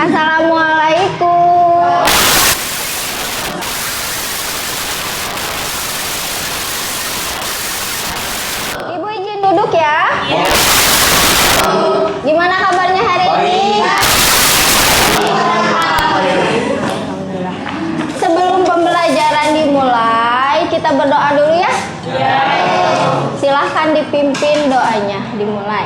Assalamualaikum. Ibu izin duduk ya. Gimana kabarnya hari ini? Alhamdulillah. Sebelum pembelajaran dimulai, kita berdoa dulu ya. Silahkan dipimpin doanya, dimulai.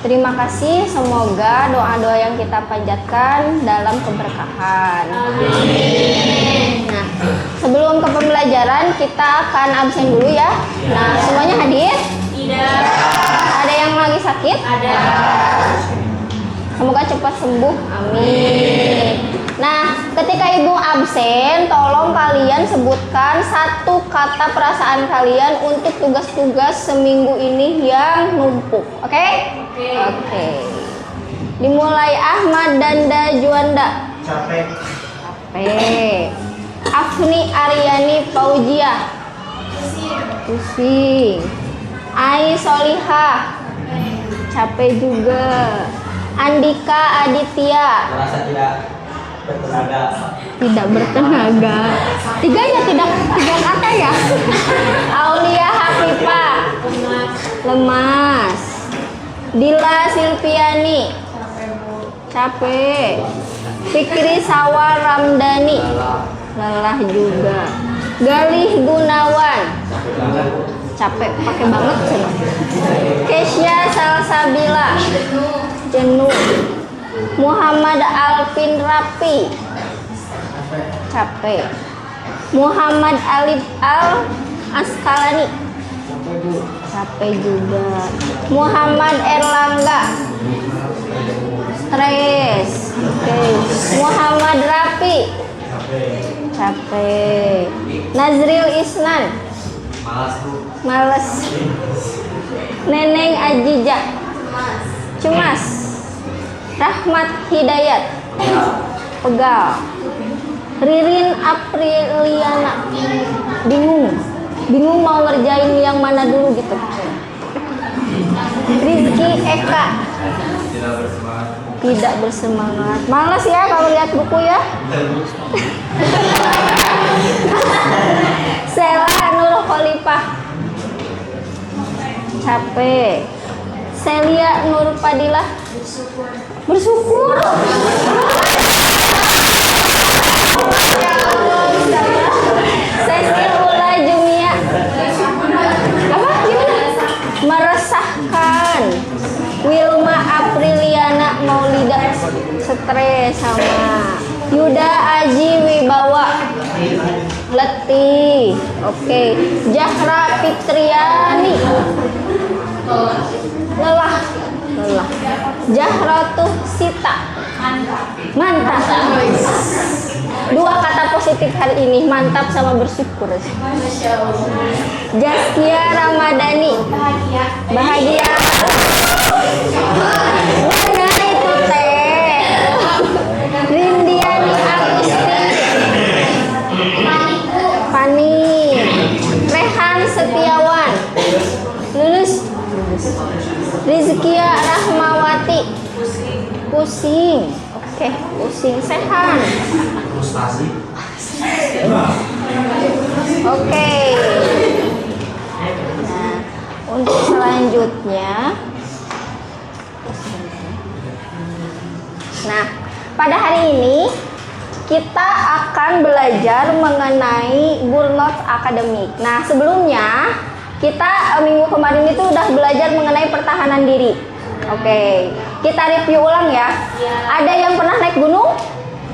Terima kasih, semoga doa-doa yang kita panjatkan dalam keberkahan. Amin. Nah, sebelum ke pembelajaran kita akan absen dulu ya. Nah, semuanya hadir? Tidak. Ada yang lagi sakit? Ada. Semoga cepat sembuh. Amin. Nah, ketika ibu absen, tolong kalian sebutkan satu kata perasaan kalian untuk tugas-tugas seminggu ini yang numpuk. Oke? Oke. Dimulai Ahmad Danda Juanda. Capek. Capek. Afni Aryani Fauziah. Pusing. Ai Solihah. Capek juga. Andika Aditya. Merasa tidak bertenaga. Tidak bertenaga. Tiga kata ya. Aulia Hafifah. Lemas. Dila Silviani. Capek. Fikri Sawal Ramdhani. Lelah juga. Galih Gunawan. Capek pakai banget sih. Kesya Salsabila. Jenuh. Muhammad Alvin Rapi. Capek. Muhammad Alif Al Askalani. Capek juga. Muhammad Erlangga. Stres. Oke. Muhammad Rafi. Capek. Nazril Isnan. Males. Neneng Ajijah. Cemas. Rahmat Hidayat. Pegal. Ririn Apriliana. Bingung mau ngerjain yang mana dulu gitu. Rizky Eka. Tidak bersemangat. Malas ya kalau lihat buku ya. Sela Nur Khalifah. Capek. Celia Nur Fadilah. Bersyukur. Cecil Ula Jumia. Apa? Gimana? Meresahkan. Wilma Apriliana Maulida. Stres sama. Yuda Aji Wibawa. Letih. Oke. Jahra Fitriani. Lelah. Jahratuh Sita. Mantap. Dua kata positif hari ini, mantap sama bersyukur. Zaskia Ramadhani. Bahagia. Mana itu teh? Rindiani Agusti. Panik. Rehan Setiawan. Lulus. Rizkia Rahmawati. Pusing. Oke, pusing sehat. Oke. Nah, untuk selanjutnya. Nah, pada hari ini kita akan belajar mengenai Burnout Academic. Nah, sebelumnya kita minggu kemarin itu udah belajar mengenai pertahanan diri. Oke, kita review ulang ya. Ada yang pernah naik gunung?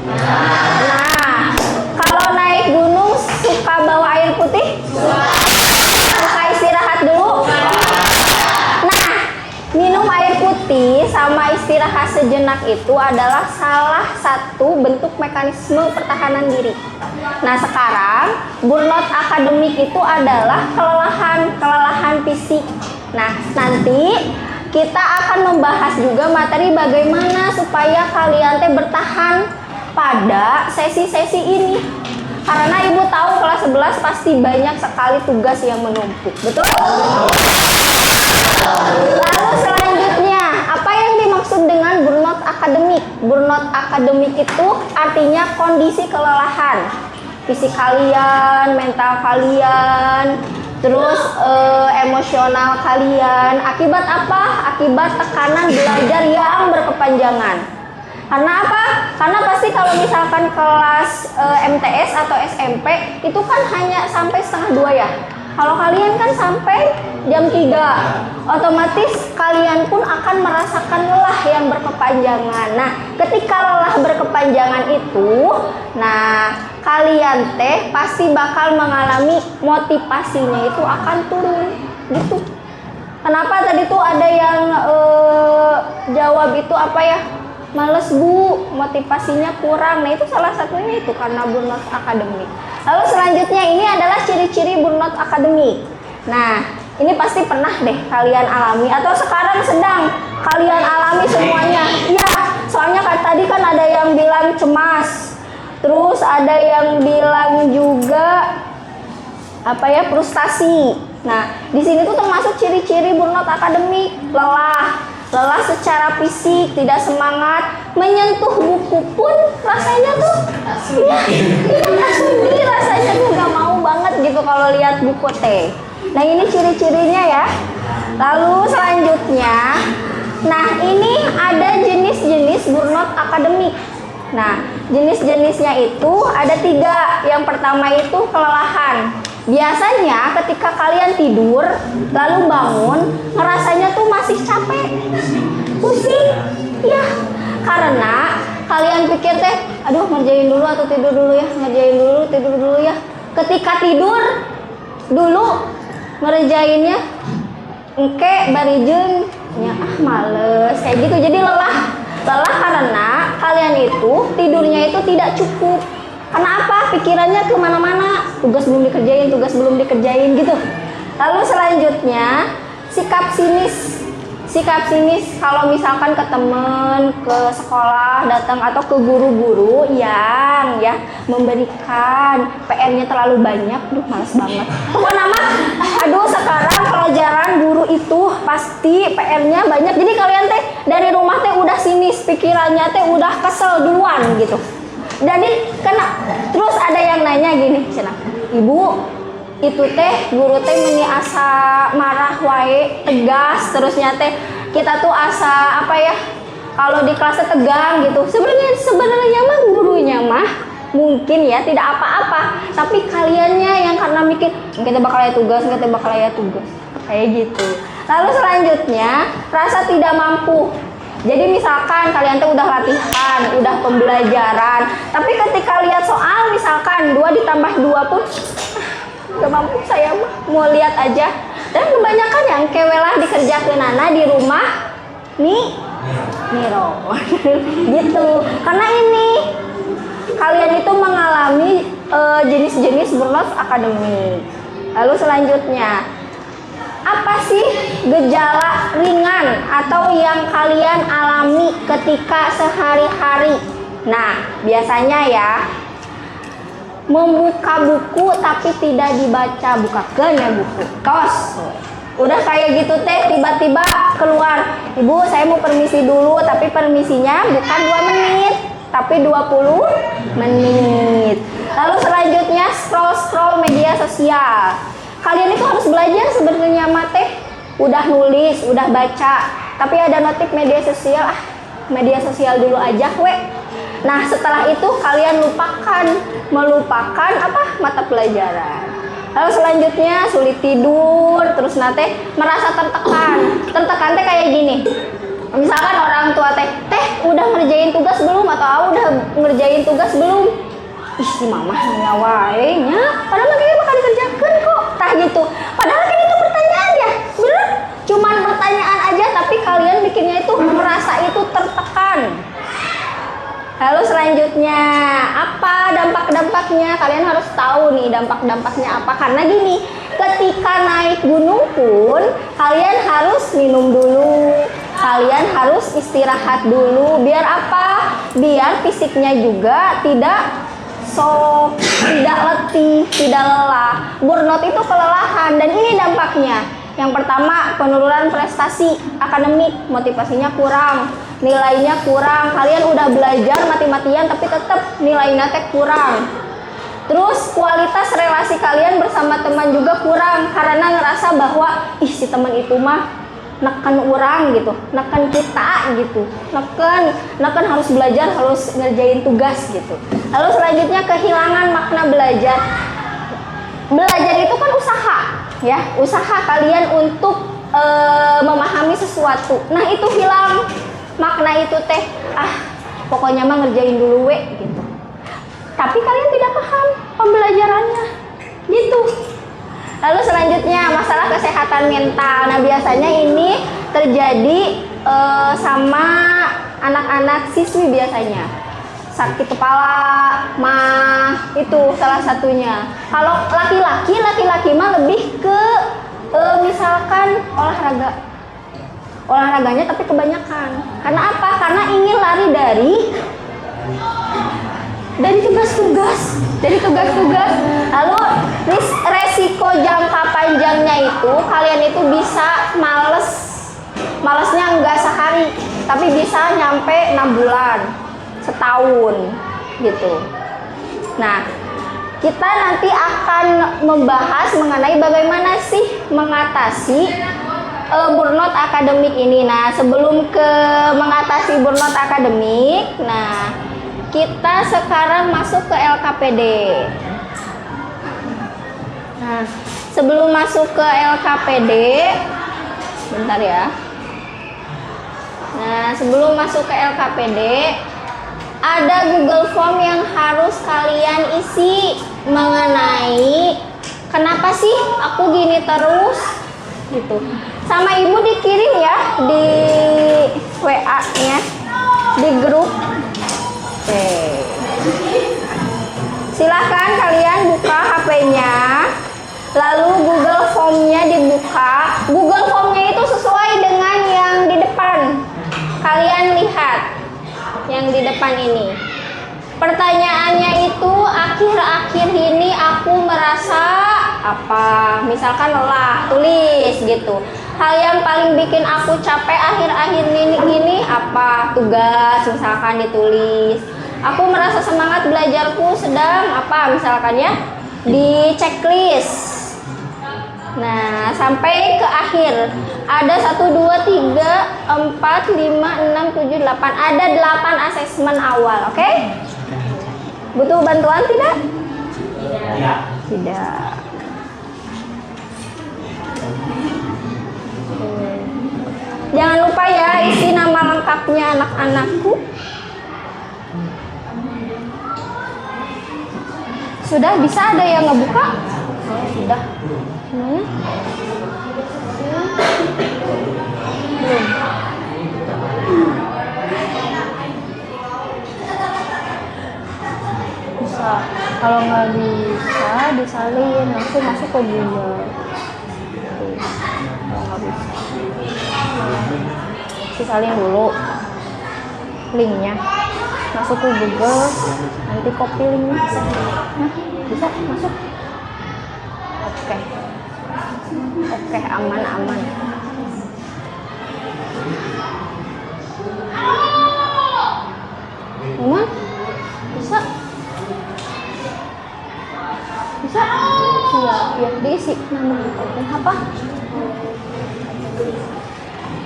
Nah, kalau naik gunung suka bawa air putih? Suka istirahat dulu? Nah, minum air putih sama istirahat sejenak itu adalah salah satu bentuk mekanisme pertahanan diri. Nah, sekarang Burnout Academic itu adalah kelelahan fisik. Nah, nanti kita akan membahas juga materi bagaimana supaya kalian teh bertahan pada sesi-sesi ini. Karena ibu tahu kelas 11 pasti banyak sekali tugas yang menumpuk. Betul? Lalu selanjutnya, apa yang dimaksud dengan Burnout Academic? Burnout Academic itu artinya kondisi kelelahan fisik kalian, mental kalian, terus emosional kalian. Akibat apa? Akibat tekanan belajar yang berkepanjangan. Karena apa? Karena pasti kalau misalkan kelas MTS atau SMP itu kan hanya sampai setengah 2 ya. Kalau kalian kan sampai jam 3, otomatis kalian pun akan merasakan lelah yang berkepanjangan. Nah, ketika lelah berkepanjangan itu, nah kalian teh pasti bakal mengalami motivasinya itu akan turun gitu. Kenapa tadi tuh ada yang jawab itu apa ya? Males bu, motivasinya kurang. Nah itu salah satunya itu karena Burnout Academic. Lalu selanjutnya ini adalah ciri-ciri Burnout Academic. Nah ini pasti pernah deh kalian alami atau sekarang sedang kalian alami semuanya. Iya, soalnya tadi kan ada yang bilang cemas, Terus ada yang bilang juga apa ya, frustasi. Nah, di sini tuh termasuk ciri-ciri burnout akademik, lelah secara fisik, tidak semangat, menyentuh buku pun rasanya tuh ya nggak sudi, rasanya tuh nggak mau banget gitu kalau lihat buku teh. Nah, ini ciri-cirinya ya. Lalu selanjutnya, nah ini ada jenis-jenis burnout akademik. Nah, jenis-jenisnya itu ada 3. Yang pertama itu kelelahan. Biasanya ketika kalian tidur lalu bangun, ngerasanya tuh masih capek, pusing, ya karena kalian pikir teh, aduh ngerjain dulu atau tidur dulu ya, ngerjain dulu, tidur dulu ya. Ketika tidur dulu ngerjainnya, engke barijeng, ya males, kayak gitu. Jadi lelah karena kalian itu tidurnya itu tidak cukup. Karena apa? Pikirannya kemana-mana, tugas belum dikerjain gitu. Lalu selanjutnya sikap sinis kalau misalkan ke temen, ke sekolah datang atau ke guru-guru yang ya memberikan PR-nya terlalu banyak, males banget. Pokoknya mah, aduh sekarang pelajaran guru itu pasti PR-nya banyak. Jadi kalian teh dari rumah teh udah sinis, pikirannya teh udah kesel duluan gitu. Jadi kena, terus ada yang nanya gini, cina, ibu itu teh guru teh meni asa marah wae, tegas, terusnya teh kita tuh asa apa ya, kalau di kelasnya tegang gitu. Sebenarnya mah gurunya mah mungkin ya tidak apa-apa, tapi kaliannya yang karena mikir kita bakal ya tugas kayak gitu. Lalu selanjutnya rasa tidak mampu. Jadi misalkan kalian tuh udah latihan, udah pembelajaran, tapi ketika lihat soal misalkan 2 ditambah 2 pun gak mampu saya mah, mau lihat aja. Dan kebanyakan yang kewelah dikerjakeun nana di rumah Niro gitu. Karena ini kalian itu mengalami jenis-jenis burnout akademik. Lalu selanjutnya, apa sih gejala ringan atau yang kalian alami ketika sehari-hari? Nah, biasanya ya, membuka buku tapi tidak dibaca, bukakeun ya buku. Tos. Udah kayak gitu teh tiba-tiba keluar, "Ibu, saya mau permisi dulu," tapi permisinya bukan 2 menit, tapi 20 menit. Lalu selanjutnya scroll media sosial. Kalian itu harus belajar sebenarnya mate, udah nulis, udah baca, tapi ada notif media sosial dulu aja we. Nah, setelah itu kalian melupakan apa? Mata pelajaran. Lalu selanjutnya sulit tidur, terus nate merasa tertekan teh kayak gini. Misalkan orang tua teh udah ngerjain tugas belum, atau udah ngerjain tugas belum? Ih, si mama nanya wae nya, padahal makanya bakal dikerjakan kok. Tah gitu. Padahal kan itu pertanyaan ya. Bener? Cuman pertanyaan aja, tapi kalian bikinnya itu merasa itu tertekan. Lalu selanjutnya, apa dampak-dampaknya? Kalian harus tahu nih dampak-dampaknya apa. Karena gini, ketika naik gunung pun kalian harus minum dulu, kalian harus istirahat dulu. Biar apa? Biar fisiknya juga tidak letih, tidak lelah. Burnout itu kelelahan, dan ini dampaknya. Yang pertama, penurunan prestasi akademik, motivasinya kurang, nilainya kurang. Kalian udah belajar mati-matian tapi tetap nilainya kurang. Terus kualitas relasi kalian bersama teman juga kurang, karena ngerasa bahwa si teman itu mah neken orang gitu, neken kita gitu, neken harus belajar, harus ngerjain tugas gitu. Lalu selanjutnya, kehilangan makna belajar. Belajar itu kan usaha ya, usaha kalian untuk memahami sesuatu. Nah, itu hilang makna itu teh, pokoknya mah ngerjain dulu we gitu. Tapi kalian tidak paham pembelajarannya gitu. Lalu selanjutnya, masalah kesehatan mental. Nah, biasanya ini terjadi sama anak-anak siswi biasanya. Sakit kepala, mah, itu salah satunya. Kalau laki-laki mah lebih ke misalkan olahraganya tapi kebanyakan. Karena apa? Karena ingin lari dari tugas tugas-tugas, jadi tugas-tugas. Lalu resiko jangka panjangnya itu kalian itu bisa malesnya enggak sehari, tapi bisa nyampe 6 bulan, setahun gitu. Nah, kita nanti akan membahas mengenai bagaimana sih mengatasi burnout akademik ini. Nah, sebelum ke mengatasi burnout akademik, nah kita sekarang masuk ke LKPD. Nah, sebelum masuk ke LKPD, bentar ya. Nah, sebelum masuk ke LKPD, ada Google Form yang harus kalian isi mengenai kenapa sih aku gini terus gitu. Sama ibu dikirim ya di WA-nya, di grup. Oke. Silahkan kalian buka HP-nya, lalu Google Form-nya dibuka. Google Form-nya itu sesuai dengan yang di depan. Kalian lihat yang di depan ini. Pertanyaannya itu akhir-akhir ini aku merasa apa? Misalkan lelah, tulis gitu. Hal yang paling bikin aku capek akhir-akhir ini apa? Tugas, misalkan ditulis. Aku merasa semangat belajarku sedang apa? Misalkan ya, di checklist. Nah, sampai ke akhir. Ada 1, 2, 3, 4, 5, 6, 7, 8. Ada 8 asesmen awal, oke? Butuh bantuan tidak? Tidak. Tidak. Jangan lupa ya isi nama lengkapnya anak-anakku. Sudah bisa ada yang ngebuka? Oh, sudah. Belum. Bisa. Kalau nggak bisa disalin langsung masuk ke Google. Kalau nggak bisa, disalin dulu linknya, masuk ke Google, nanti copy linknya. Nah, bisa masuk. Oke. Oke, aman. Aman? Bisa? Bisa? Siap, ya diisi nama open apa?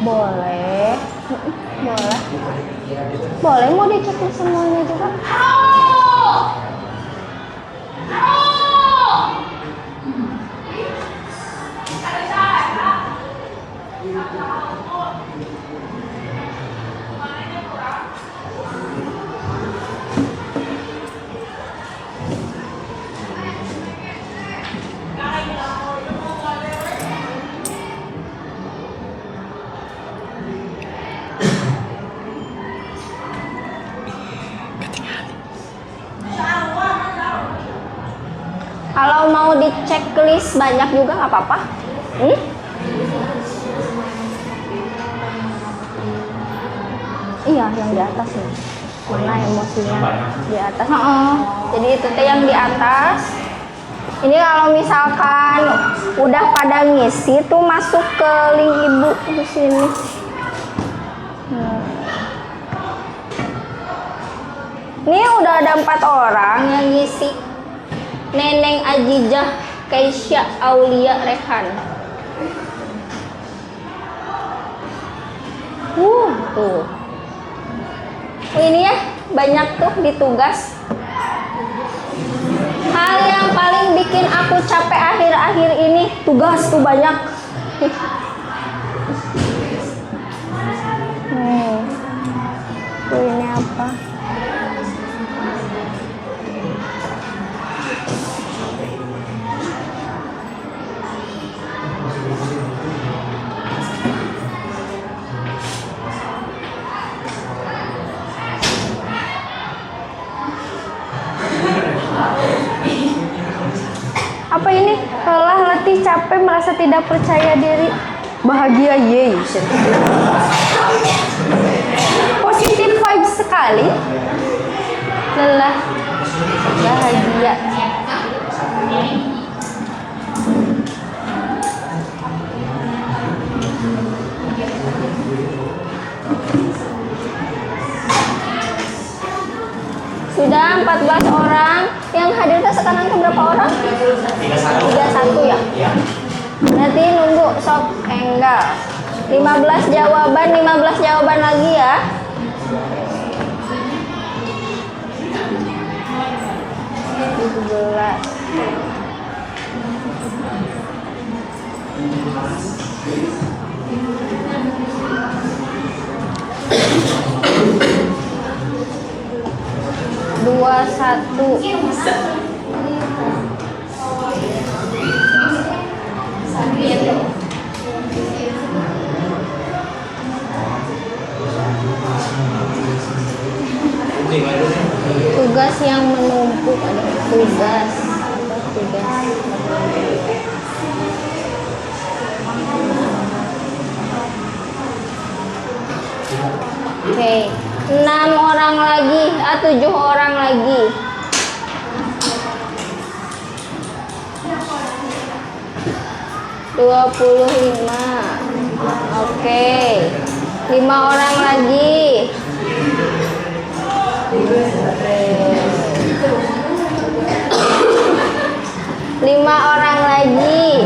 Boleh. Boleh mau dicek semuanya juga? Kalau mau di checklist banyak juga nggak apa-apa. Iya, yang di atas nih. Mana emosinya? Di atas. Jadi itu teh yang di atas. Ini kalau misalkan udah pada ngisi tuh masuk ke link ibu di sini. Ini udah ada 4 orang yang ngisi. Neneng Ajijah, Keisha, Aulia, Rehan. Tuh. Ini ya banyak tuh di tugas. Hal yang paling bikin aku capek akhir-akhir ini tugas tuh banyak. Tuh ini apa? Apa ini? Lelah, letih, capek, merasa tidak percaya diri, bahagia, yeay. Positif vibes sekali. Lelah, Ya. Sudah 14 orang. Yang hadir sekarang ke berapa orang? 31 ya? Iya. Nanti nunggu sok enggak. 15 jawaban lagi ya. Dua satu. Tugas yang menumpuk adalah tugas. Oke, 6 orang lagi, 7 orang lagi. $25. Oke, 5 orang lagi. Lima orang lagi.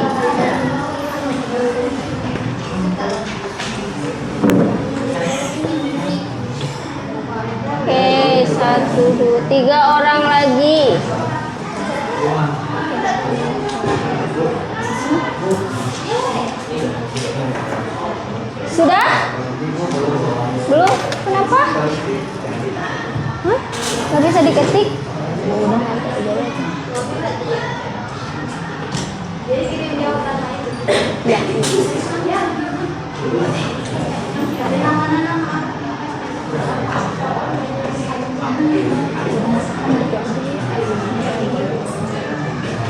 Oke, 1, 2, 3 orang lagi. Sudah? Belum? Kenapa? Hah? Gak bisa diketik? Udah nanti aja ya. Ya.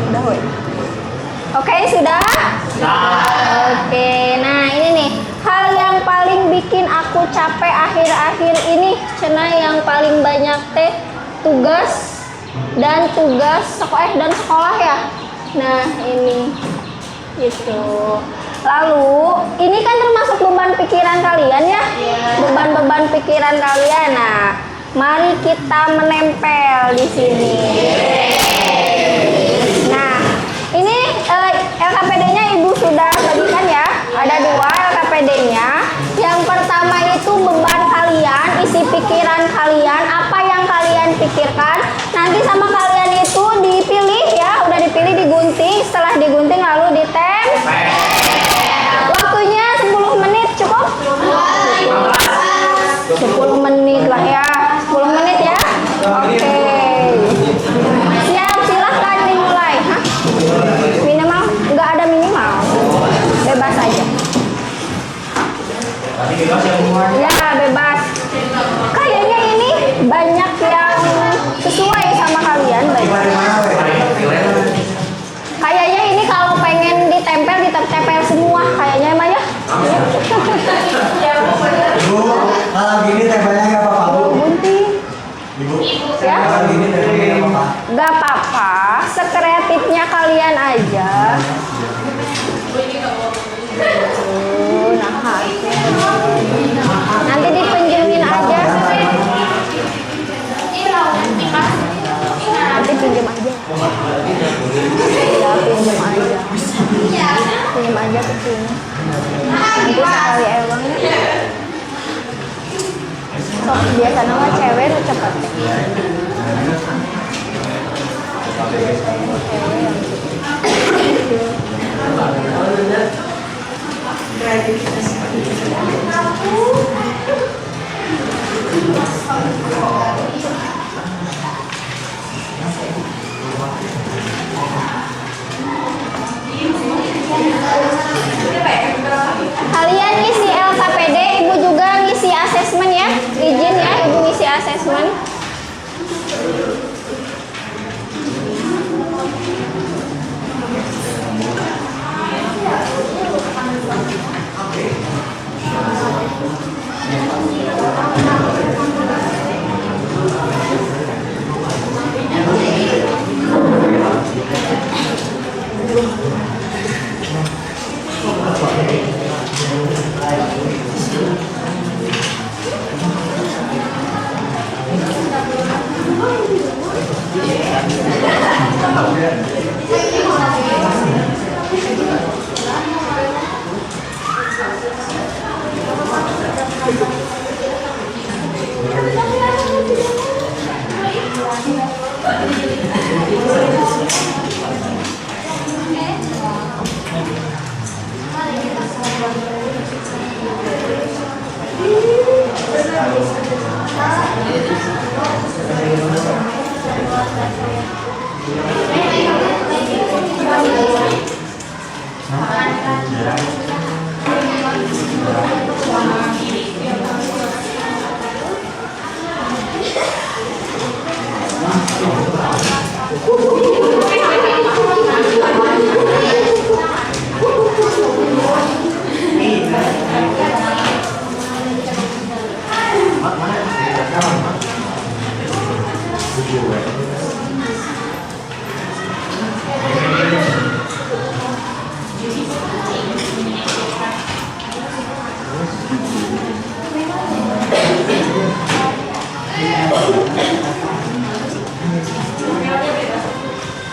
Udah, woy. Oke, sudah? Oke, nah ini nih hal yang paling bikin aku capek akhir-akhir ini, cenah yang paling banyak teh tugas dan sekolah ya. Nah ini gitu. Lalu ini kan termasuk beban pikiran kalian ya, beban-beban pikiran kalian. Nah, mari kita menempel di sini. Nah, ini LKPD-nya Ibu sudah bagikan ya. Ada 2 LKPD-nya. Yang pertama itu beban kalian, isi pikiran kalian, apa yang kalian pikirkan. Nanti sama kalian itu dipilih ya, udah dipilih digunting. Setelah digunting lalu ditempel. Waktunya 10 menit cukup? 10 menit lah ya. 10 menit ya. Oke. Siap, silahkan dimulai. Hah? Minimal? Nggak ada minimal. Bebas aja. Ya, bebas. Kayaknya ini banyak yang sesuai sama kalian. Kayaknya ini kalau pengen ditempel semua. Kayaknya emang ya. Ibu, kalau gini tempelnya nggak apa-apa, Bu. Gunting. Ibu, Ya? kalau gini tempelnya nggak apa-apa. Gak apa-apa, sekreatifnya kalian aja. Nah, nanti dipinjemin aja. Nanti pinjem aja. Ya, pinjem aja. Pinjem aja ke sini. Nanti sekali uangnya. Sok biasa nama cewek tuh cepet. Kalian ngisi LKPD, Ibu juga ngisi asesmen ya. Izin ya, Ibu ngisi asesmen.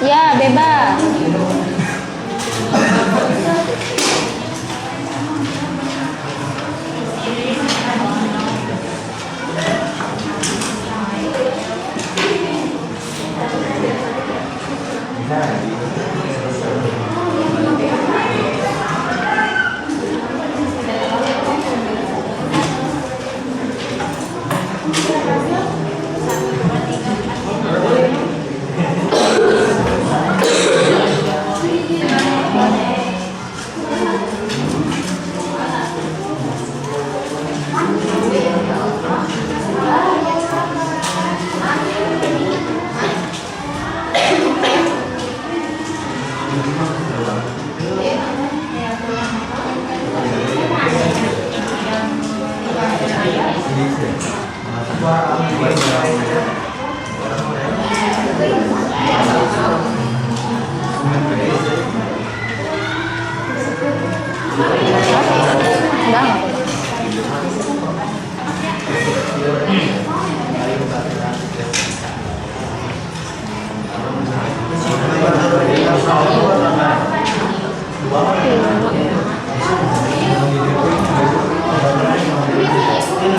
Ya, bebas.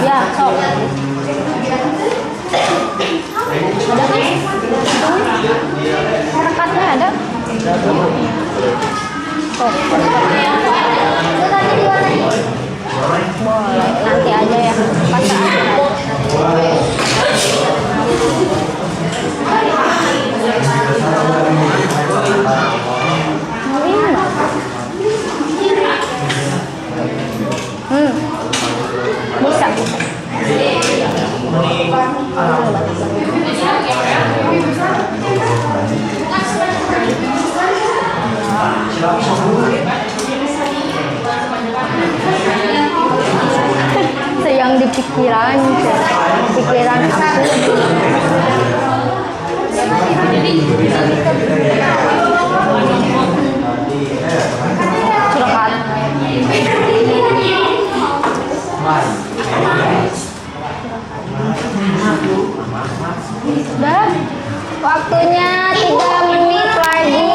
Ya, sok. Ada kan? Rekatnya ada? Oh, boleh, nanti aja ya. Pasang aja. Bisa. Yang di pikiran aku. Curhat. Udah, waktunya 3 menit lagi.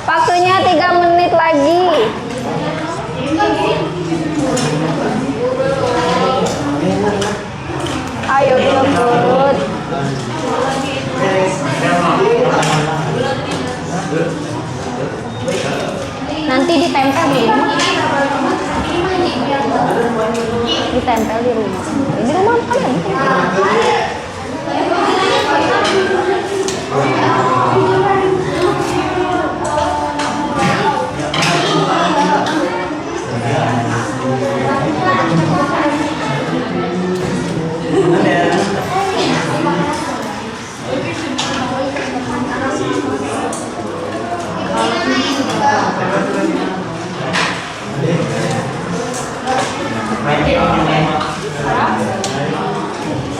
Waktunya 3 menit lagi. Ayo cepet. Nanti ditempel di rumah. Ditempel di rumah. Di rumah kan ada.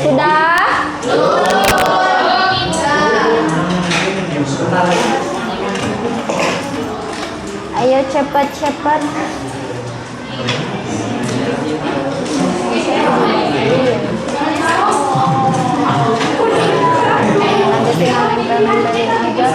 Sudah? Ayo cepat-cepat. Nanti tinggal nempel-nempelin aja.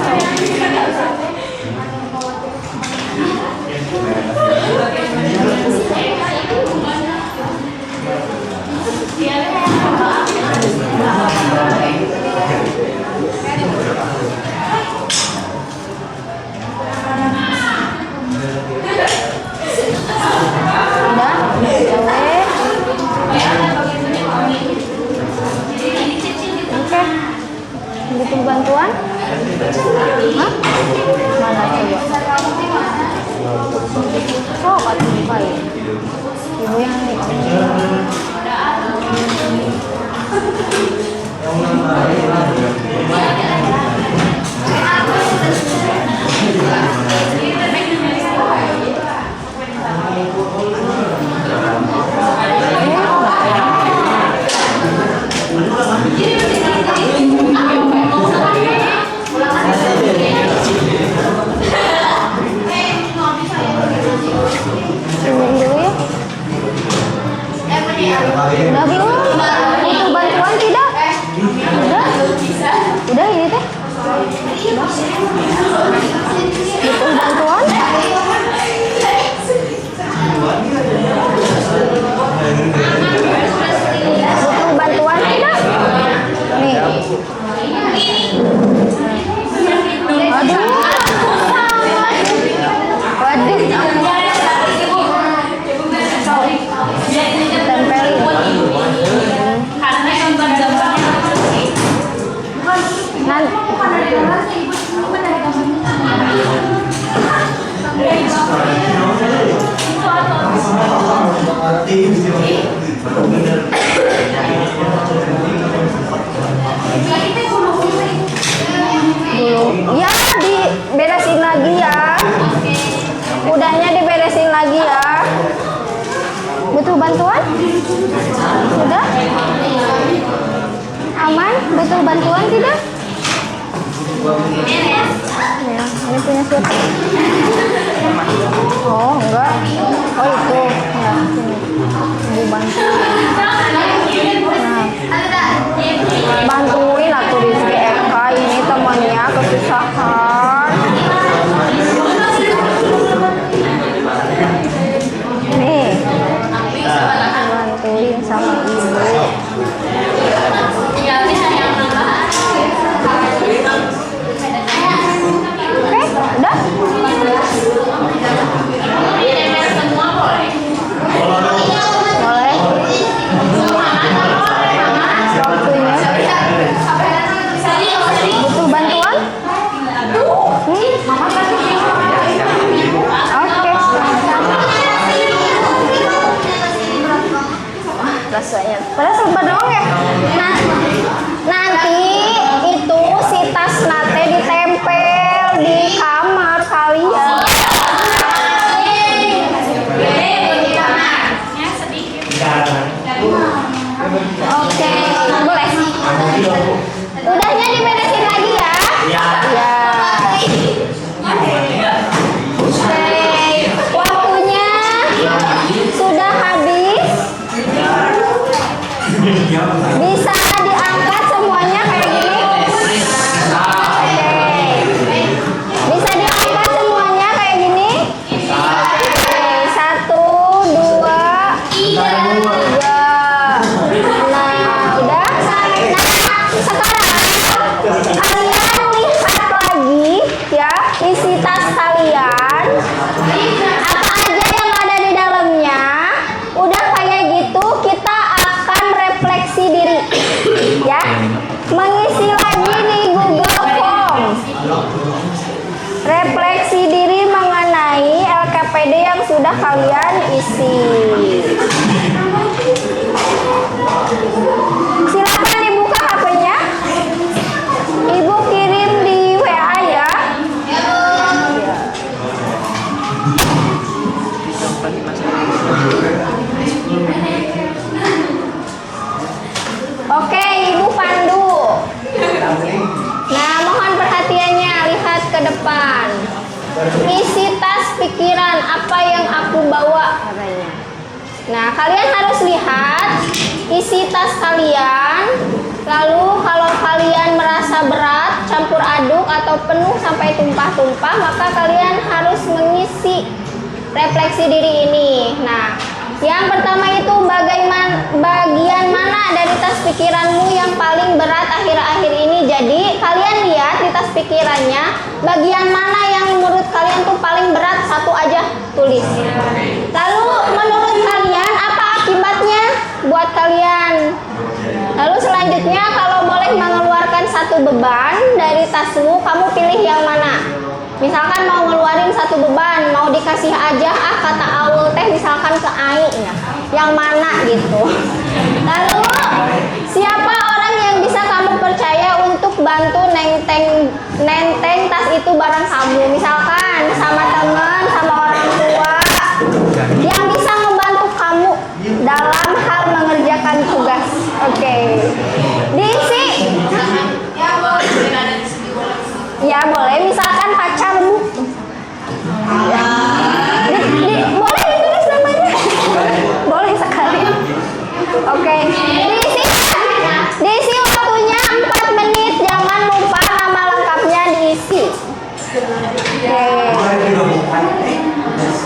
bantuan? Hah? Mana coba? Oh, kan lupa ya. Ibu yang ini. Udah bingung? Butuh bantuan tidak? Udah ini teh? Butuh bantuan? Butuh bantuan tidak? Nih. Aduh. Waduh. Ya, diberesin lagi ya. Udahnya diberesin lagi ya. Butuh bantuan? Sudah? Aman? Butuh bantuan tidak? Ya, ini punya siapa? Oh, enggak. Oh, itu. Ya, sini. Ibu bantu. Nah, bantuin aku Rizky Eka, ini temannya kesusahan. Nih, bantuin sama ibu. Oke, udah? Boleh. Waktunya. Butuh bantuan? Oke. Rasanya. Padahal serba doang ya. Nah, nanti itu si tas nate ditempel di kamar kalian. Oke, boleh. Udahnya diberesin lagi ya? Ya. Oke, waktunya sudah habis. Bisa diangkat semuanya kayak gini? Oke. Bisa diangkat semuanya kayak gini? Oke, 1, 2, 3. Nah, udah. Nah, sekarang kalian lihat lagi ya isi tas kalian. Apa aja yang ada di dalamnya? Udah kayak gitu kita akan refleksi diri ya, mengisi lagi di Google Form refleksi diri mengenai LKPD yang sudah kalian isi. Silakan dibuka HP-nya, ibu kirim di WA ya. Oke, ibu pandu. Nah, mohon perhatiannya, lihat ke depan. Isi tas pikiran, apa yang aku bawa katanya. Nah, kalian harus lihat isi tas kalian. Lalu kalau kalian merasa berat, campur aduk atau penuh sampai tumpah-tumpah, maka kalian harus mengisi refleksi diri ini. Nah, yang pertama itu bagian mana dari tas pikiranmu yang paling berat akhir-akhir ini. Jadi kalian lihat di tas pikirannya bagian mana yang menurut kalian tuh paling berat, satu aja tulis. Lalu menurut kalian apa akibatnya buat kalian? Lalu selanjutnya kalau boleh mengeluarkan satu satu beban dari tasmu, kamu pilih yang mana? Misalkan mau ngeluarin satu beban, mau dikasih aja kata awal teh misalkan ke Ai ya. Yang mana gitu. Lalu siapa orang yang bisa kamu percaya untuk bantu nenteng tas itu barang kamu? Misalkan sama teman, sama orang tua yang bisa membantu kamu dalam hal mengerjakan tugas. Oke. Diisi. Ya boleh, misalkan pacarmu. Ya. Boleh ditulis namanya. Boleh sekali. Oke. Diisi waktunya 4 menit. Jangan lupa nama lengkapnya diisi. Oke.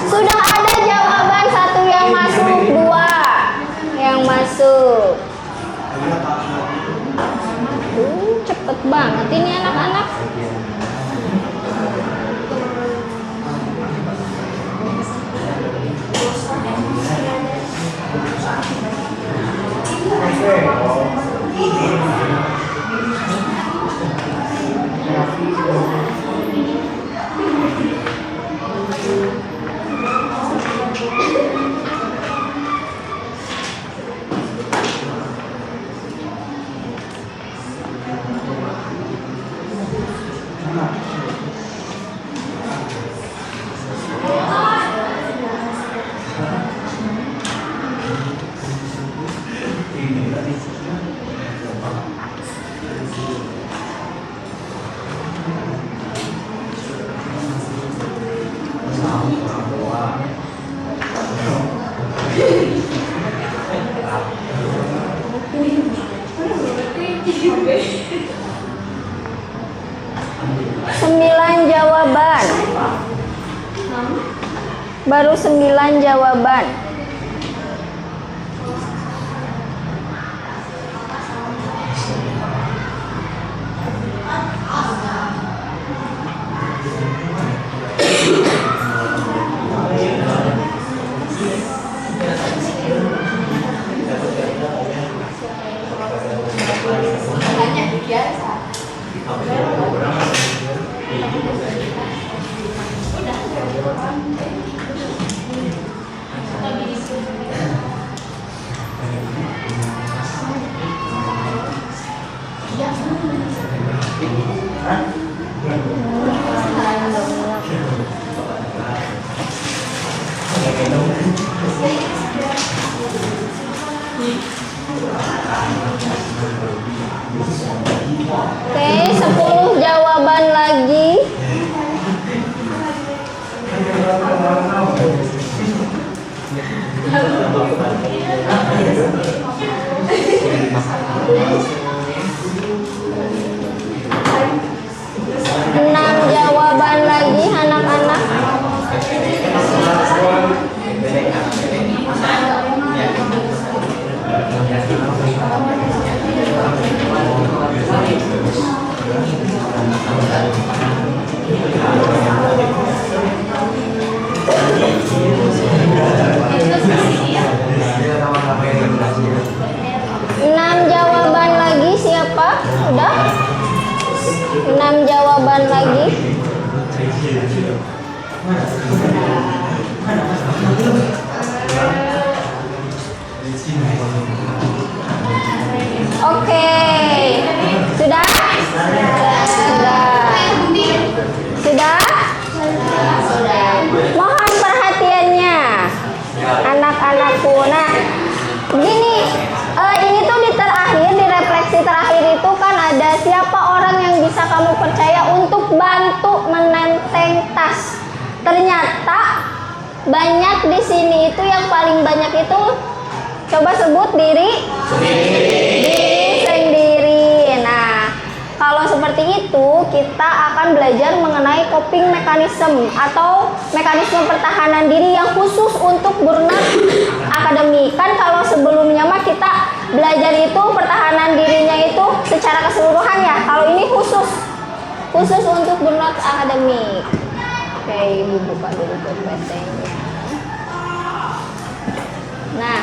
Sudah ada jawaban 1 yang masuk, 2 yang masuk. Cepet banget ini anak-anak. Baru 9 jawaban. Oke, 10 jawaban lagi. Enam jawaban lagi anak-anak. Enam jawaban lagi siapa? Udah? 6 jawaban lagi. Oke. Sudah? Sudah? Mohon perhatiannya anak-anakku. Nah, gini, ini tuh di terakhir, di refleksi terakhir itu kan ada siapa orang yang bisa kamu percaya untuk bantu menenteng tas. Ternyata banyak di sini itu yang paling banyak itu coba sebut diri sendiri. Nah, kalau seperti itu kita akan belajar mengenai coping mechanism atau mekanisme pertahanan diri yang khusus untuk burnout akademik. Kan kalau sebelumnya mah kita belajar itu pertahanan dirinya itu secara keseluruhan ya. Kalau ini khusus untuk burnout akademik. Oke, Ibu buka dulu PPT-nya. Nah,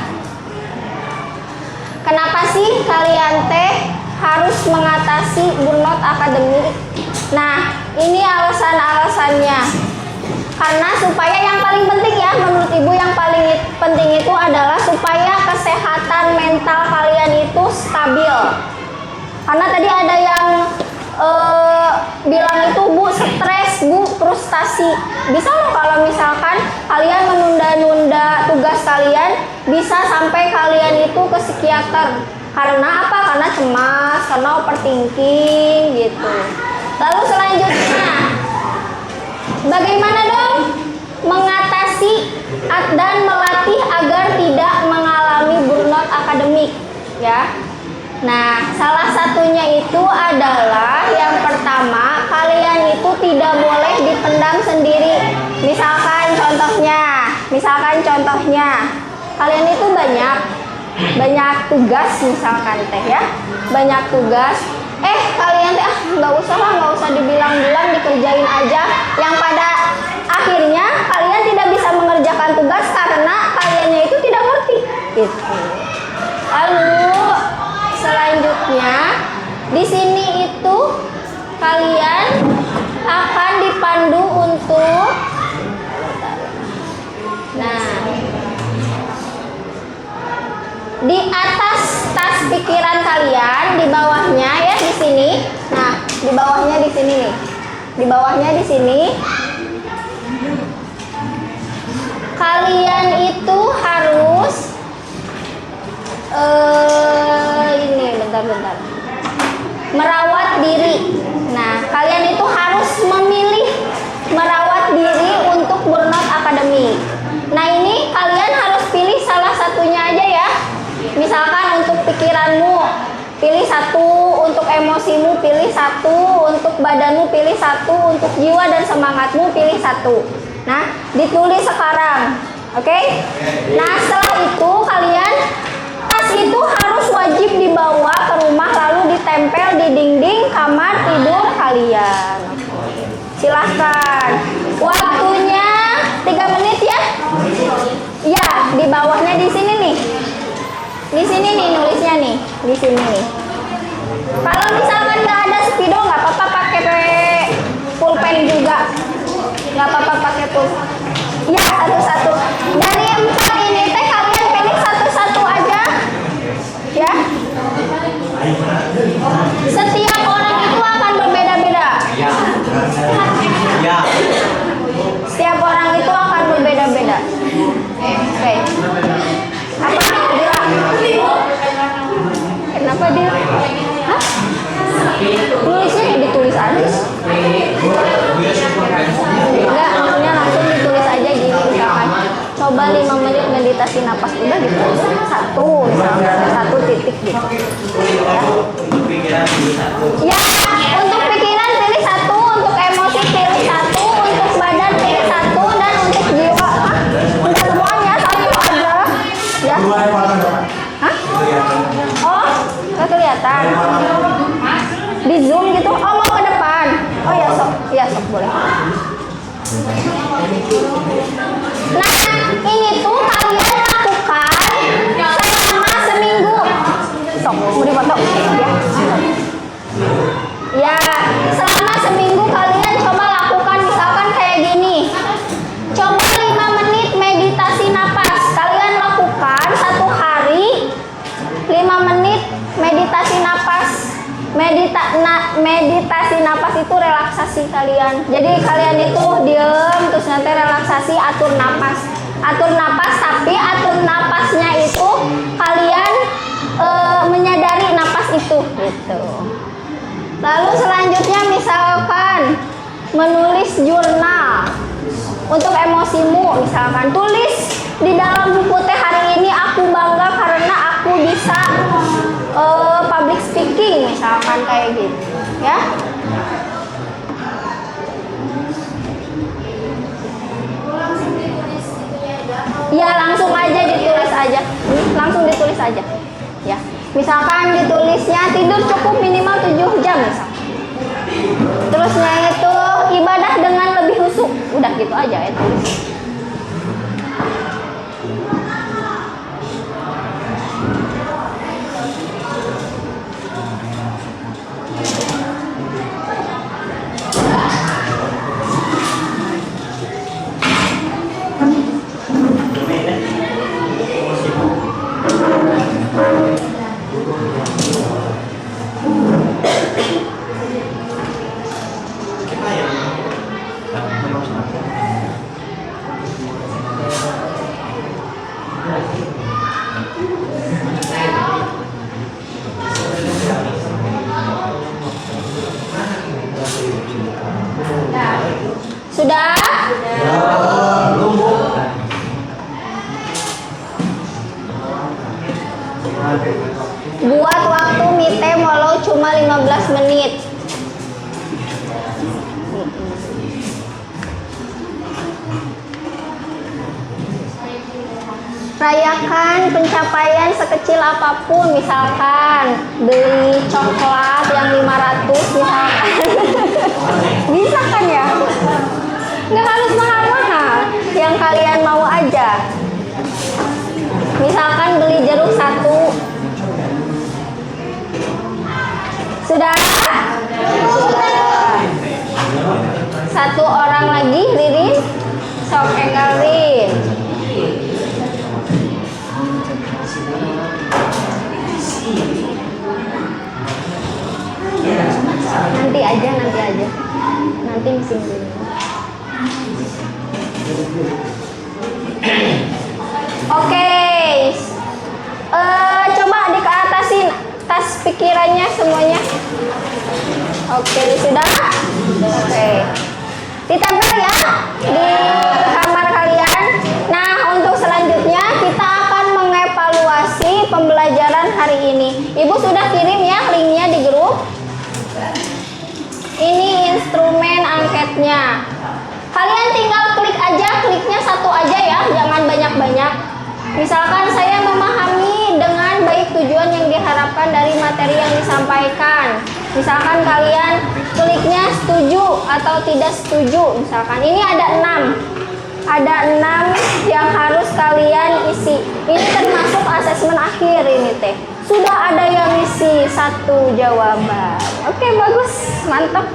kenapa sih kalian teh harus mengatasi burnout akademik? Nah, ini alasan-alasannya. Karena supaya yang paling penting ya, menurut Ibu yang paling penting itu adalah supaya kesehatan mental kalian itu stabil. Karena tadi ada yang bilang itu Bu stres, Bu frustasi. Bisa loh kalau misalkan kalian menunda-nunda tugas kalian, bisa sampai kalian itu ke psikiater. Karena apa? Karena cemas, karena overthinking gitu. Lalu selanjutnya, bagaimana dong mengatasi dan melatih agar tidak mengalami burnout akademik ya? Nah, salah satunya itu adalah yang pertama, kalian itu tidak boleh dipendam sendiri. Misalkan contohnya, kalian itu banyak tugas misalkan teh ya, banyak tugas. Kalian teh nggak usah dibilang-bilang, dikerjain aja. Yang pada akhirnya kalian tidak bisa mengerjakan tugas karena kaliannya itu tidak ngerti. Gitu. Lalu selanjutnya di sini itu kalian akan dipandu untuk di atas tas pikiran kalian, di bawahnya ya di sini. Nah, di bawahnya di sini nih. Di bawahnya di sini. Kalian itu harus ini bentar. Merawat diri. Nah, kalian itu harus memilih merawat diri untuk burnout akademik. Nah, ini kalian harus pilih salah satunya aja ya. Misalkan untuk pikiranmu pilih satu, untuk emosimu pilih satu, untuk badanmu pilih satu, untuk jiwa dan semangatmu pilih satu. Nah, ditulis sekarang. Oke? Nah, setelah itu kalian tas itu harus wajib dibawa ke rumah lalu ditempel di dinding kamar tidur kalian. Silahkan. Waktunya 3 menit ya. Ya, di bawahnya di sini nih. Di sini nih nulisnya nih, di sini nih. Kalau misalkan nggak ada spidol nggak apa-apa pakai pulpen juga, nggak apa-apa pakai pulpen. Ya satu-satu. Dari 4 ini teh kalian pilih satu-satu aja, ya. Setiap orang itu akan berbeda-beda. Ya. Setiap orang itu akan berbeda-beda. Oke. Apa dia? Kenapa dia? Hah? Tulisnya ya ditulis aja. Enggak, maksudnya langsung ditulis aja gini misalkan. Coba 5 menit meditasi napas, udah ditulis satu, misalnya 1 titik gitu. Ya, untuk pikiran pilih 1, untuk emosi pilih 1, untuk badan pilih 1, dan untuk jiwa, untuk semuanya 1 aja. Ya. Hah? Oh, nggak kelihatan. Di zoom gitu. Oh, mau ke depan. Oh ya sok, boleh. Nah, ini tuh kalian lakukan selama seminggu. Sok, mau dipoto ya. Ya, selama seminggu kalian coba lakukan misalkan kayak gini. Coba 5 menit meditasi napas. Kalian lakukan 1 hari 5 menit meditasi napas. Meditasi napas itu relaksasi kalian. Jadi kalian itu diem terus nanti relaksasi, atur napas. Tapi atur napasnya itu kalian menyadari napas itu gitu. Lalu selanjutnya misalkan menulis jurnal. Untuk emosimu misalkan tulis di dalam buku teh, hari ini aku bangga karena aku bisa public speaking misalkan kayak gitu ya. Ya langsung aja ditulis aja. Langsung ditulis aja ya. Misalkan ditulisnya tidur cukup minimal 7 jam misal. Terusnya itu ibadah dengan lebih khusyuk. Udah gitu aja ya tulis. Sudah? Buat waktu mite walau cuma 15 menit. Rayakan pencapaian sekecil apapun, misalkan beli coklat yang 500 misalkan. Bisa kan ya? Nggak harus mahal-mahal, yang kalian mau aja. Misalkan beli jeruk 1. Sudah? Satu orang lagi, Ririn. Sok Enggalin. Nanti aja. Nanti mesin dulu. Oke. Coba dikeatasin tas pikirannya semuanya. Oke, sudah? Oke. Ditempel ya di kamar kalian. Nah, untuk selanjutnya kita akan mengevaluasi pembelajaran hari ini. Ibu sudah kirim ya linknya di grup. Ini instrumen angketnya. Kalian tinggal klik aja, kliknya satu aja ya, jangan banyak-banyak. Misalkan saya memahami dengan baik tujuan yang diharapkan dari materi yang disampaikan. Misalkan kalian kliknya setuju atau tidak setuju. Misalkan ini ada 6. Ada 6 yang harus kalian isi. Ini termasuk asesmen akhir ini teh. Sudah ada yang isi 1 jawaban. Oke, bagus, mantap.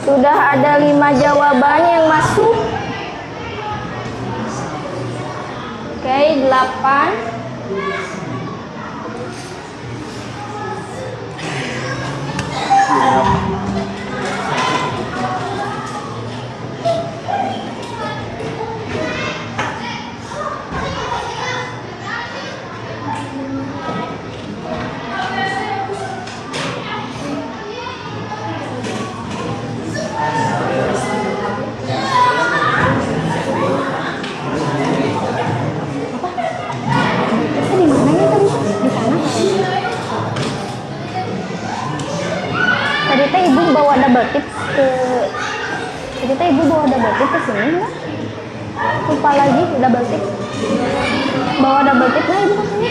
Sudah ada 5 jawaban yang masuk. Oke, 8. Ke sini enggak? Lupa lagi double tip. Bawa double tip lah ibu ke sini.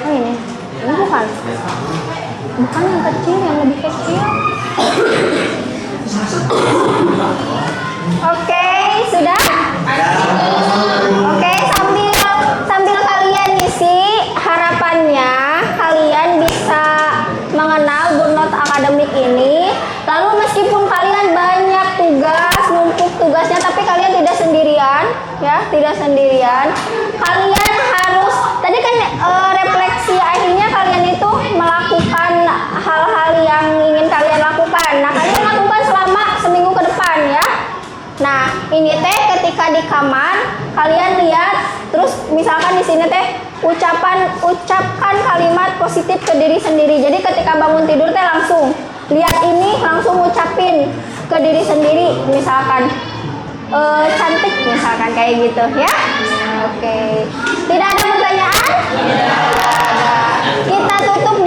Oh ini bukan. Bukan yang kecil, yang lebih kecil. Oke, sudah? Oke, sambil kalian isi, harapannya kalian bisa mengenal Burnout Akademik ini. Lalu meskipun kalian banyak tugas, numpuk tugasnya, tapi kalian tidak sendirian, ya, tidak sendirian. Kalian harus, tadi kan refleksi akhirnya kalian itu melakukan hal-hal yang ingin kalian lakukan. Nah, kalian lakukan selama seminggu ke depan, ya. Nah, ini teh ketika di kamar kalian lihat, terus misalkan di sini teh ucapkan kalimat positif ke diri sendiri. Jadi ketika bangun tidur teh langsung lihat ini, langsung ngucapin ke diri sendiri, misalkan cantik, misalkan kayak gitu ya. Oke. Tidak ada pertanyaan? Tidak ada. Kita tutup